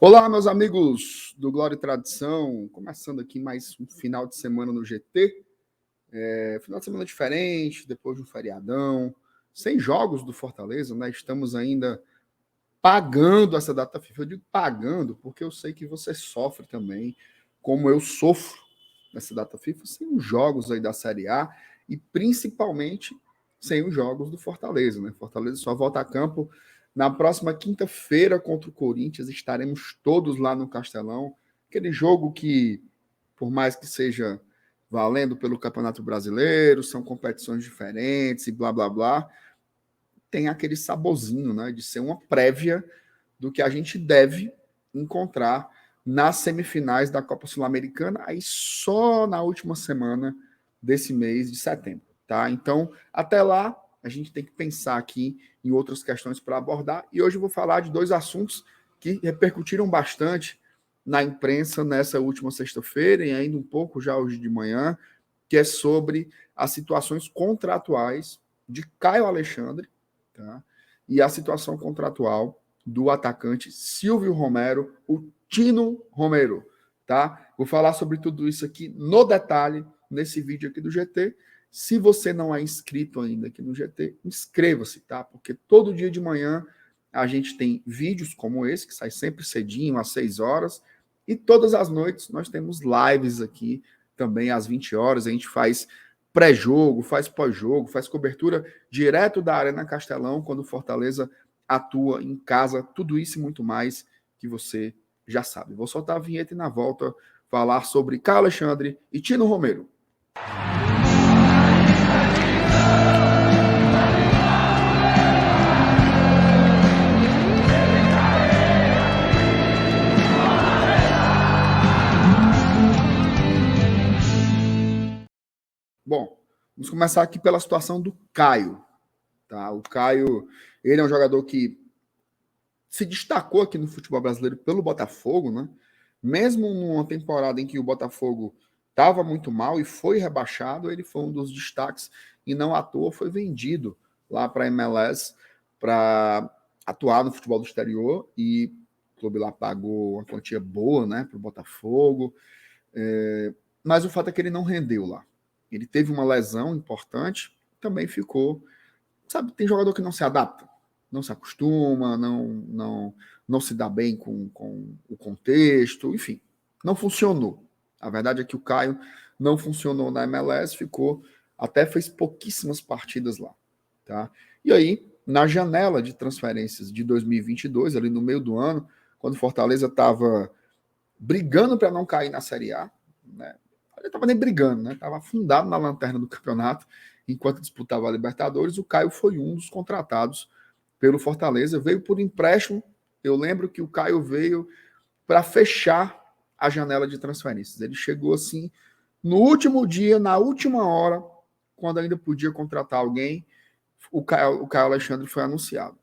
Olá, meus amigos do Glória e Tradição, começando aqui mais um final de semana no GT. Final de semana diferente, depois de um feriadão, sem jogos do Fortaleza, né? Estamos ainda pagando essa data FIFA. Eu digo pagando porque eu sei que você sofre também, como eu sofro nessa data FIFA, sem os jogos aí da Série A e principalmente sem os jogos do Fortaleza, né? Fortaleza só volta a campo na próxima quinta-feira contra o Corinthians. Estaremos todos lá no Castelão. Aquele jogo que, por mais que seja valendo pelo Campeonato Brasileiro, são competições diferentes e blá, blá, blá, tem aquele saborzinho, né, de ser uma prévia do que a gente deve encontrar nas semifinais da Copa Sul-Americana, aí só na última semana desse mês de setembro, tá? Então, até lá, a gente tem que pensar aqui em outras questões para abordar, e hoje eu vou falar de dois assuntos que repercutiram bastante na imprensa nessa última sexta-feira e ainda um pouco já hoje de manhã, que é sobre as situações contratuais de Caio Alexandre, tá? E a situação contratual do atacante Silvio Romero, o Tino Romero, tá? Vou falar sobre tudo isso aqui no detalhe nesse vídeo aqui do GT. Se você não é inscrito ainda aqui no GT, inscreva-se, tá? Porque todo dia de manhã a gente tem vídeos como esse, que sai sempre cedinho, às 6 horas, e todas as noites nós temos lives aqui também às 20 horas. A gente faz pré-jogo, faz pós-jogo, faz cobertura direto da Arena Castelão, quando o Fortaleza atua em casa, tudo isso e muito mais que você já sabe. Vou soltar a vinheta e na volta falar sobre Caio Alexandre e Tino Romero. Bom, vamos começar aqui pela situação do Caio. Tá? O Caio, ele é um jogador que se destacou aqui no futebol brasileiro pelo Botafogo, né? Mesmo numa temporada em que o Botafogo estava muito mal e foi rebaixado, ele foi um dos destaques e não à toa foi vendido lá para a MLS para atuar no futebol do exterior, e o clube lá pagou uma quantia boa, né, para o Botafogo. Mas o fato é que ele não rendeu lá. Ele teve uma lesão importante, também ficou. Sabe, tem jogador que não se adapta, não se acostuma, não se dá bem com o contexto, enfim, não funcionou. A verdade é que o Caio não funcionou na MLS, até fez pouquíssimas partidas lá, tá? E aí, na janela de transferências de 2022, ali no meio do ano, quando o Fortaleza estava brigando para não cair na Série A, né? Ele estava nem brigando, né? Estava afundado na lanterna do campeonato enquanto disputava a Libertadores. O Caio foi um dos contratados pelo Fortaleza, veio por empréstimo. Eu lembro que o Caio veio para fechar a janela de transferências. Ele chegou assim no último dia, na última hora, quando ainda podia contratar alguém. O Caio Alexandre foi anunciado.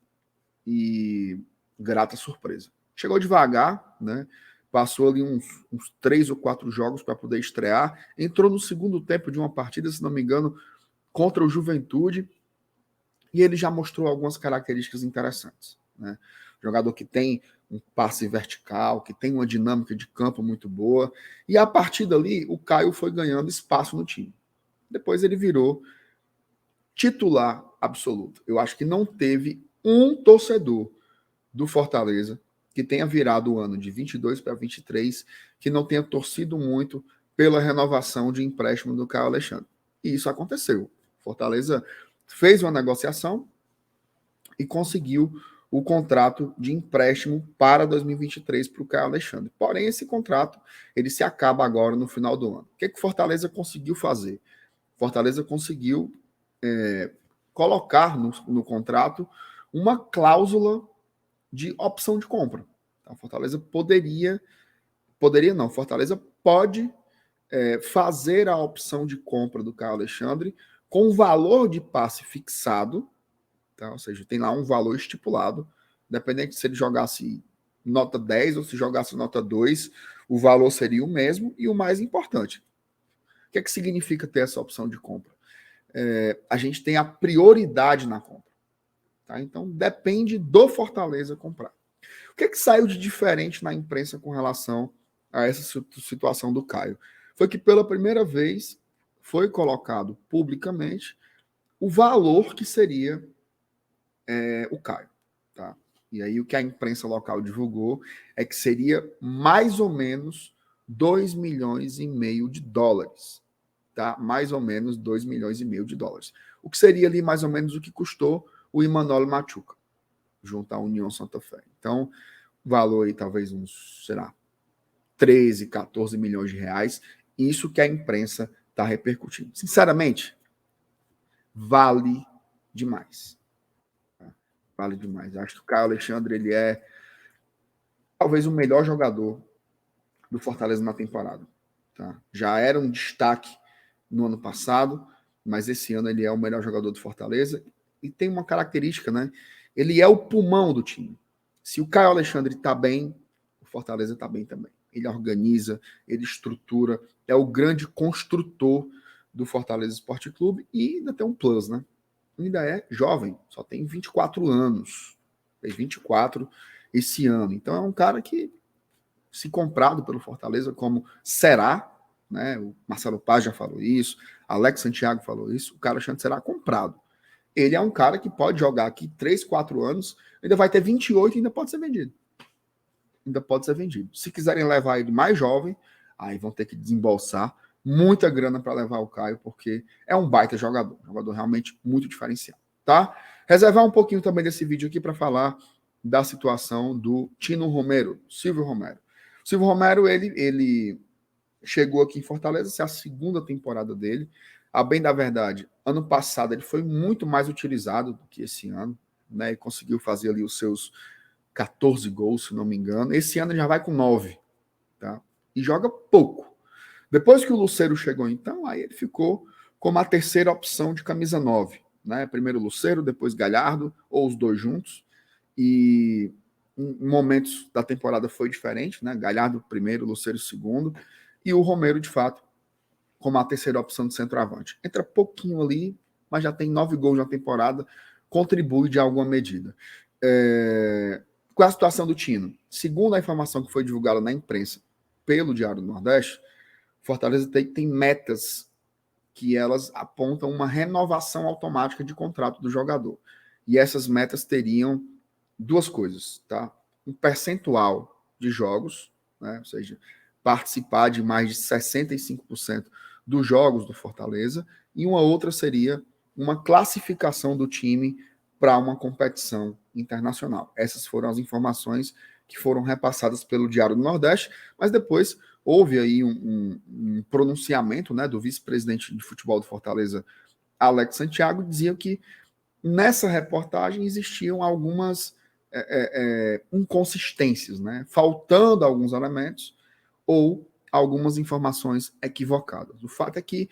E grata surpresa. Chegou devagar, né? Passou ali uns 3 ou 4 jogos para poder estrear. Entrou no segundo tempo de uma partida, se não me engano, contra o Juventude. E ele já mostrou algumas características interessantes, né? Jogador que tem um passe vertical, que tem uma dinâmica de campo muito boa. E a partir dali, o Caio foi ganhando espaço no time. Depois ele virou titular absoluto. Eu acho que não teve um torcedor do Fortaleza que tenha virado o ano de 22 para 23, que não tenha torcido muito pela renovação de empréstimo do Caio Alexandre. E isso aconteceu. Fortaleza fez uma negociação e conseguiu o contrato de empréstimo para 2023 para o Caio Alexandre. Porém, esse contrato ele se acaba agora no final do ano. O que o Fortaleza conseguiu fazer? Fortaleza conseguiu colocar no contrato uma cláusula de opção de compra. A Fortaleza poderia não, Fortaleza pode fazer a opção de compra do Caio Alexandre com valor de passe fixado, tá? Ou seja, tem lá um valor estipulado, independente se ele jogasse nota 10 ou se jogasse nota 2, o valor seria o mesmo. E o mais importante, o que é que significa ter essa opção de compra? A gente tem a prioridade na compra. Tá? Então, depende do Fortaleza comprar. O que saiu de diferente na imprensa com relação a essa situação do Caio? Foi que pela primeira vez foi colocado publicamente o valor que seria o Caio. Tá? E aí o que a imprensa local divulgou é que seria mais ou menos 2,5 milhões de dólares. Tá? Mais ou menos 2,5 milhões de dólares. O que seria ali mais ou menos o que custou o Emmanuel Machuca, junto à União Santa Fé. Então, valor aí talvez uns, será, 13, 14 milhões de reais. Isso que a imprensa está repercutindo. Sinceramente, vale demais. Vale demais. Acho que o Caio Alexandre ele é talvez o melhor jogador do Fortaleza na temporada. Tá? Já era um destaque no ano passado, mas esse ano ele é o melhor jogador do Fortaleza e tem uma característica, né? Ele é o pulmão do time. Se o Caio Alexandre está bem, o Fortaleza está bem também. Ele organiza, ele estrutura, é o grande construtor do Fortaleza Esporte Clube e ainda tem um plus, né? Ainda é jovem, só tem 24 anos. Fez 24 esse ano. Então é um cara que, se comprado pelo Fortaleza, como será, né? O Marcelo Paz já falou isso, Alex Santiago falou isso, o cara Alexandre será comprado. Ele é um cara que pode jogar aqui 3, 4 anos, ainda vai ter 28 e ainda pode ser vendido. Ainda pode ser vendido. Se quiserem levar ele mais jovem, aí vão ter que desembolsar muita grana para levar o Caio, porque é um baita jogador realmente muito diferenciado, tá? Reservar um pouquinho também desse vídeo aqui para falar da situação do Tino Romero, Silvio Romero. O Silvio Romero, ele chegou aqui em Fortaleza, essa é a segunda temporada dele. A bem da verdade, ano passado ele foi muito mais utilizado do que esse ano, né? Ele conseguiu fazer ali os seus 14 gols, se não me engano. Esse ano ele já vai com 9, tá? E joga pouco. Depois que o Lucero chegou, então, aí ele ficou como a terceira opção de camisa 9, né? Primeiro o Lucero, depois Galhardo, ou os dois juntos. E em momentos da temporada foi diferente, né? Galhardo primeiro, Lucero segundo, e o Romero, de fato, como a terceira opção de centroavante. Entra pouquinho ali, mas já tem 9 gols na temporada, contribui de alguma medida. Qual é a situação do Tino? Segundo a informação que foi divulgada na imprensa pelo Diário do Nordeste, Fortaleza tem metas que elas apontam uma renovação automática de contrato do jogador. E essas metas teriam duas coisas, tá? Um percentual de jogos, né? Ou seja, participar de mais de 65% dos jogos do Fortaleza, e uma outra seria uma classificação do time para uma competição internacional. Essas foram as informações que foram repassadas pelo Diário do Nordeste, mas depois houve aí um pronunciamento, né, do vice-presidente de futebol do Fortaleza, Alex Santiago, dizia que nessa reportagem existiam algumas inconsistências, né, faltando alguns elementos ou algumas informações equivocadas. O fato é que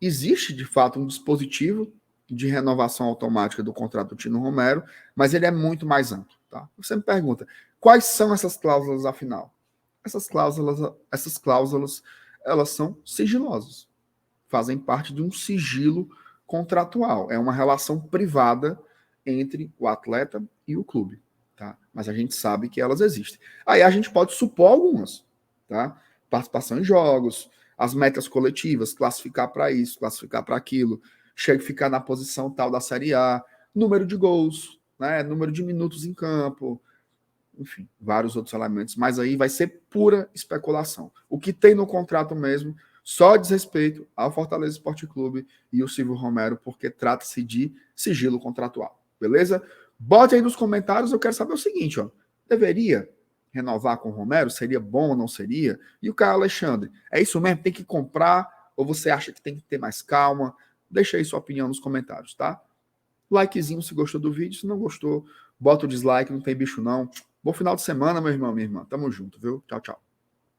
existe, de fato, um dispositivo de renovação automática do contrato do Tino Romero, mas ele é muito mais amplo. Tá? Você me pergunta, quais são essas cláusulas, afinal? Essas cláusulas, elas são sigilosas, fazem parte de um sigilo contratual. É uma relação privada entre o atleta e o clube. Tá? Mas a gente sabe que elas existem. Aí a gente pode supor algumas. Tá? Participação em jogos, as metas coletivas, classificar para isso, classificar para aquilo, ficar na posição tal da Série A, número de gols, né, número de minutos em campo, enfim, vários outros elementos, mas aí vai ser pura especulação. O que tem no contrato mesmo só diz respeito ao Fortaleza Esporte Clube e o Silvio Romero, porque trata-se de sigilo contratual, beleza? Bote aí nos comentários, eu quero saber o seguinte, ó, deveria renovar com o Romero? Seria bom ou não seria? E o Caio Alexandre, é isso mesmo? Tem que comprar? Ou você acha que tem que ter mais calma? Deixa aí sua opinião nos comentários, tá? Likezinho se gostou do vídeo, se não gostou, bota o dislike, não tem bicho não. Bom final de semana, meu irmão, minha irmã. Tamo junto, viu? Tchau, tchau.